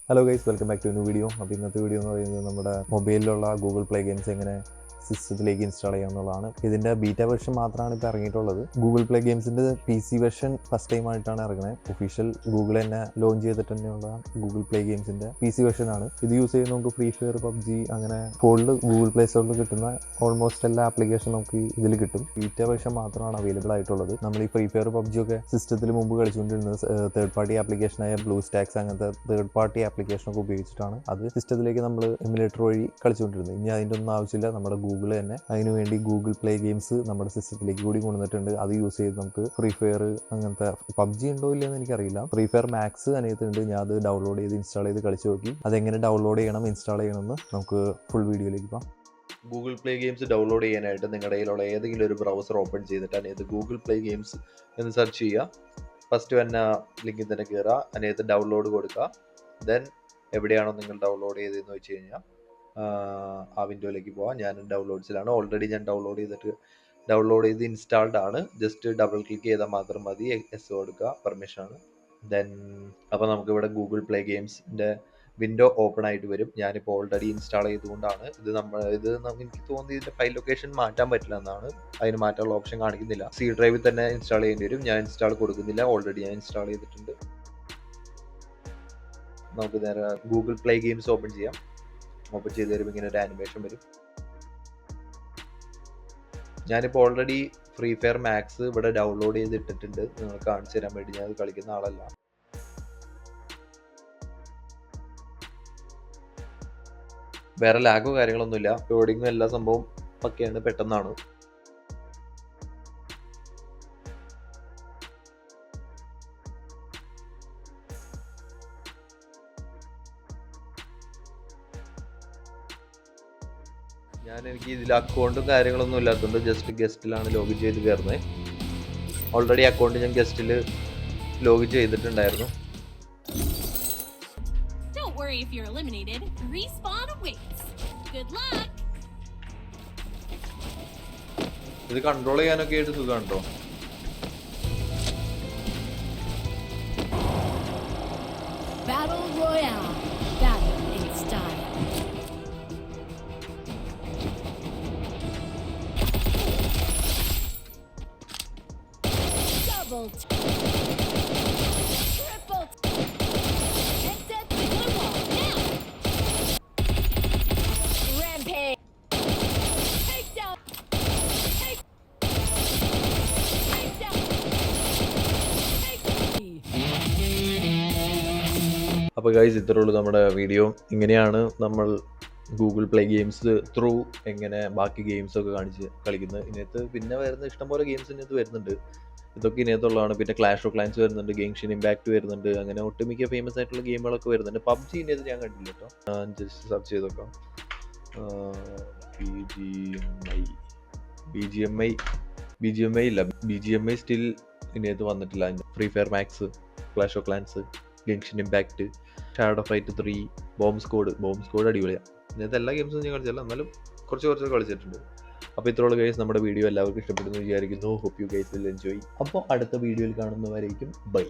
Hello guys, welcome back to new video. അപ്പോൾ ഇന്നത്തെ video എന്ന് പറയുന്നത് നമ്മുടെ മൊബൈലിലുള്ള ഗൂഗിൾ പ്ലേ ഗെയിംസ് എങ്ങനെ സിസ്റ്റത്തിലേക്ക് ഇൻസ്റ്റാൾ ചെയ്യാമെന്നുള്ളതാണ്. ഇതിൻ്റെ ബീറ്റ വെർഷൻ മാത്രമാണ് ഇപ്പോൾ ഇറങ്ങിയിട്ടുള്ളത്. ഗൂഗിൾ പ്ലേ ഗെയിംസിൻ്റെ PC വെർഷൻ ഫസ്റ്റ് ടൈം ആയിട്ടാണ് ഇറങ്ങുന്നത്. ഒഫീഷ്യൽ ഗൂഗിൾ തന്നെ ലോഞ്ച് ചെയ്തിട്ട് തന്നെയുള്ള ഗൂഗിൾ പ്ലേ ഗെയിംസിൻ്റെ PC വെർഷനാണ്. ഇത് യൂസ് ചെയ്യുന്ന നമുക്ക് ഫ്രീ ഫയർ, പബ്ജി അങ്ങനെ ഫോണിൽ ഗൂഗിൾ പ്ലേ സ്റ്റോറിൽ കിട്ടുന്ന ഓൾമോസ്റ്റ് എല്ലാ ആപ്ലിക്കേഷൻ നമുക്ക് ഇതിൽ കിട്ടും. ബീറ്റ വെർഷൻ മാത്രമാണ് അവൈലബിൾ ആയിട്ടുള്ളത്. നമ്മൾ ഈ ഫ്രീ ഫയർ, പബ്ജി ഒക്കെ സിസ്റ്റത്തിൽ മുമ്പ് കളിച്ചുകൊണ്ടിരുന്നത് തേർഡ് പാർട്ടി ആപ്ലിക്കേഷനായ ബ്ലൂ സ്റ്റാക്സ് അങ്ങനത്തെ തേർഡ് പാർട്ടി ആപ്ലിക്കേഷനൊക്കെ ഉപയോഗിച്ചിട്ടാണ് അത് സിസ്റ്റത്തിലേക്ക് നമ്മൾ എമുലേറ്റർ വഴി കളിച്ചുകൊണ്ടിരുന്നത്. ഇനി അതിൻ്റെ ഒന്നും ആവശ്യമില്ല. നമ്മുടെ ഗൂഗിൾ തന്നെ അതിനുവേണ്ടി ഗൂഗിൾ പ്ലേ ഗെയിംസ് നമ്മുടെ സിസ്റ്റത്തിലേക്ക് കൂടി കൊണ്ടുവന്നിട്ടുണ്ട്. അത് യൂസ് ചെയ്ത് നമുക്ക് ഫ്രീ ഫയർ അങ്ങനത്തെ പബ്ജി ഉണ്ടോ ഇല്ലെന്ന് എനിക്കറിയില്ല. ഫ്രീ ഫയർ മാക്സ് അതിനകത്തുണ്ട്. ഞാൻ അത് ഡൗൺലോഡ് ചെയ്ത് ഇൻസ്റ്റാൾ ചെയ്ത് കളിച്ച് നോക്കി. അതെങ്ങനെ ഡൗൺലോഡ് ചെയ്യണം, ഇൻസ്റ്റാൾ ചെയ്യണമെന്ന് നമുക്ക് ഫുൾ വീഡിയോയിലേക്ക് പോകാം. ഗൂഗിൾ പ്ലേ ഗെയിംസ് ഡൗൺലോഡ് ചെയ്യാനായിട്ട് നിങ്ങളുടെ കയ്യിലുള്ള ഏതെങ്കിലും ഒരു ബ്രൗസർ ഓപ്പൺ ചെയ്തിട്ട് അതിനകത്ത് ഗൂഗിൾ പ്ലേ ഗെയിംസ് എന്ന് സെർച്ച് ചെയ്യുക. ഫസ്റ്റ് തന്നെ ലിങ്കിൽ തന്നെ കയറുക, അതിനകത്ത് ഡൗൺലോഡ് കൊടുക്കുക. ദെൻ എവിടെയാണോ നിങ്ങൾ ഡൗൺലോഡ് ചെയ്തതെന്ന് വെച്ച് കഴിഞ്ഞാൽ ആ വിൻഡോയിലേക്ക് പോവാം. ഞാൻ ഡൗൺലോഡ്സിലാണ്. ഓൾറെഡി ഞാൻ ഡൗൺലോഡ് ചെയ്ത് ഇൻസ്റ്റാൾഡ് ആണ്. ജസ്റ്റ് ഡബിൾ ക്ലിക്ക് ചെയ്താൽ മാത്രം മതി. എസ് കൊടുക്കുക, പെർമിഷനാണ്. ദെൻ അപ്പോൾ നമുക്കിവിടെ ഗൂഗിൾ പ്ലേ ഗെയിംസിൻ്റെ വിൻഡോ ഓപ്പൺ ആയിട്ട് വരും. ഞാനിപ്പോൾ ഓൾറെഡി ഇൻസ്റ്റാൾ ചെയ്തുകൊണ്ടാണ് എനിക്ക് തോന്നി ഇതിൻ്റെ ഫയൽ ലൊക്കേഷൻ മാറ്റാൻ പറ്റില്ല എന്നാണ്. അതിന് മാറ്റാനുള്ള ഓപ്ഷൻ കാണിക്കുന്നില്ല. സി ഡ്രൈവിൽ തന്നെ ഇൻസ്റ്റാൾ ചെയ്യേണ്ടി വരും. ഞാൻ ഇൻസ്റ്റാൾ കൊടുക്കുന്നില്ല, ഓൾറെഡി ഞാൻ ഇൻസ്റ്റാൾ ചെയ്തിട്ടുണ്ട്. നമുക്ക് നേരെ ഗൂഗിൾ പ്ലേ ഗെയിംസ് ഓപ്പൺ ചെയ്യാം. ഓപ്പൺ ചെയ്ത് തരുമ്പോൾ ഇങ്ങനെ ഒരു ആനിമേഷൻ വരും. ഞാനിപ്പോൾ ഓൾറെഡി ഫ്രീ ഫയർ മാക്സ് ഇവിടെ ഡൗൺലോഡ് ചെയ്തിട്ടിട്ടുണ്ട്. നിങ്ങൾക്ക് കാണിച്ചു തരാൻ വേണ്ടി. ഞാൻ അത് കളിക്കുന്ന ആളല്ല. വേറെ ലാഗോ കാര്യങ്ങളൊന്നുമില്ല. ലോഡിങ്ങും എല്ലാ സംഭവം ഒക്കെയാണ്, പെട്ടെന്നാണ്. എനിക്ക് ഇതിൽ അക്കൗണ്ടും കാര്യങ്ങളൊന്നും ഇല്ലാത്തതുകൊണ്ട് ജസ്റ്റ് ഗസ്റ്റിലാണ് ലോഗിൻ ചെയ്ത് കയറുന്നത്. ഓൾറെഡി അക്കൗണ്ട് ഞാൻ ഗസ്റ്റിൽ ലോഗിൻ ചെയ്തിട്ടുണ്ടായിരുന്നു. ഇത് കൺട്രോൾ ചെയ്യാനൊക്കെ ആയിട്ട് സുഖമുണ്ടോ? Battle Royale. Battle in style. Double. Triple. And death to the wall. Now. Rampage. Take down. Take down. അപ്പോൾ ഗൈസ്, ഇത്രേ ഉള്ളൂ നമ്മുടെ വീഡിയോ. ഇങ്ങനെയാണ് നമ്മൾ ഗൂഗിൾ പ്ലേ ഗെയിംസ് ത്രൂ എങ്ങനെ ബാക്കി ഗെയിംസൊക്കെ കാണിച്ച് കളിക്കുന്നത്. ഇതിനകത്ത് പിന്നെ വരുന്ന ഇഷ്ടംപോലെ ഗെയിംസ് ഇതിനകത്ത് വരുന്നുണ്ട്. ഇതൊക്കെ ഇതിനകത്തുള്ളതാണ്. പിന്നെ ക്ലാഷ് ഓഫ് ക്ലാൻസ് വരുന്നുണ്ട്, ഗെൻഷിൻ ഇമ്പാക്ട് വരുന്നുണ്ട്. അങ്ങനെ ഒട്ടുമിക്ക ഫേമസ് ആയിട്ടുള്ള ഗെയിമുകളൊക്കെ വരുന്നുണ്ട്. പബ്ജി ഇതിനകത്ത് ഞാൻ കണ്ടില്ല കേട്ടോ. ഞാൻ ജസ്റ്റ് സെർച്ച് ചെയ്ത് നോക്കാം. BGMI ഇല്ല. BGMI സ്റ്റിൽ ഇതിനകത്ത് വന്നിട്ടില്ല. Free fire max, clash of clans, Genshin impact, shadow fight 3, bomb squad അടിപൊളിയാണ്. ഇതിനകത്ത് എല്ലാ ഗെയിംസും ഞാൻ കളിച്ചില്ല, എന്നാലും കുറച്ച് കളിച്ചിട്ടുണ്ട്. അപ്പോൾ ഇത്രയുള്ള ഗൈസ്, നമ്മുടെ വീഡിയോ എല്ലാവർക്കും ഇഷ്ടപ്പെടുന്നു വിചാരിക്കുന്നു. Hope you guys will enjoy. അപ്പോൾ അടുത്ത വീഡിയോയിൽ കാണുന്നവരേക്കും ബൈ.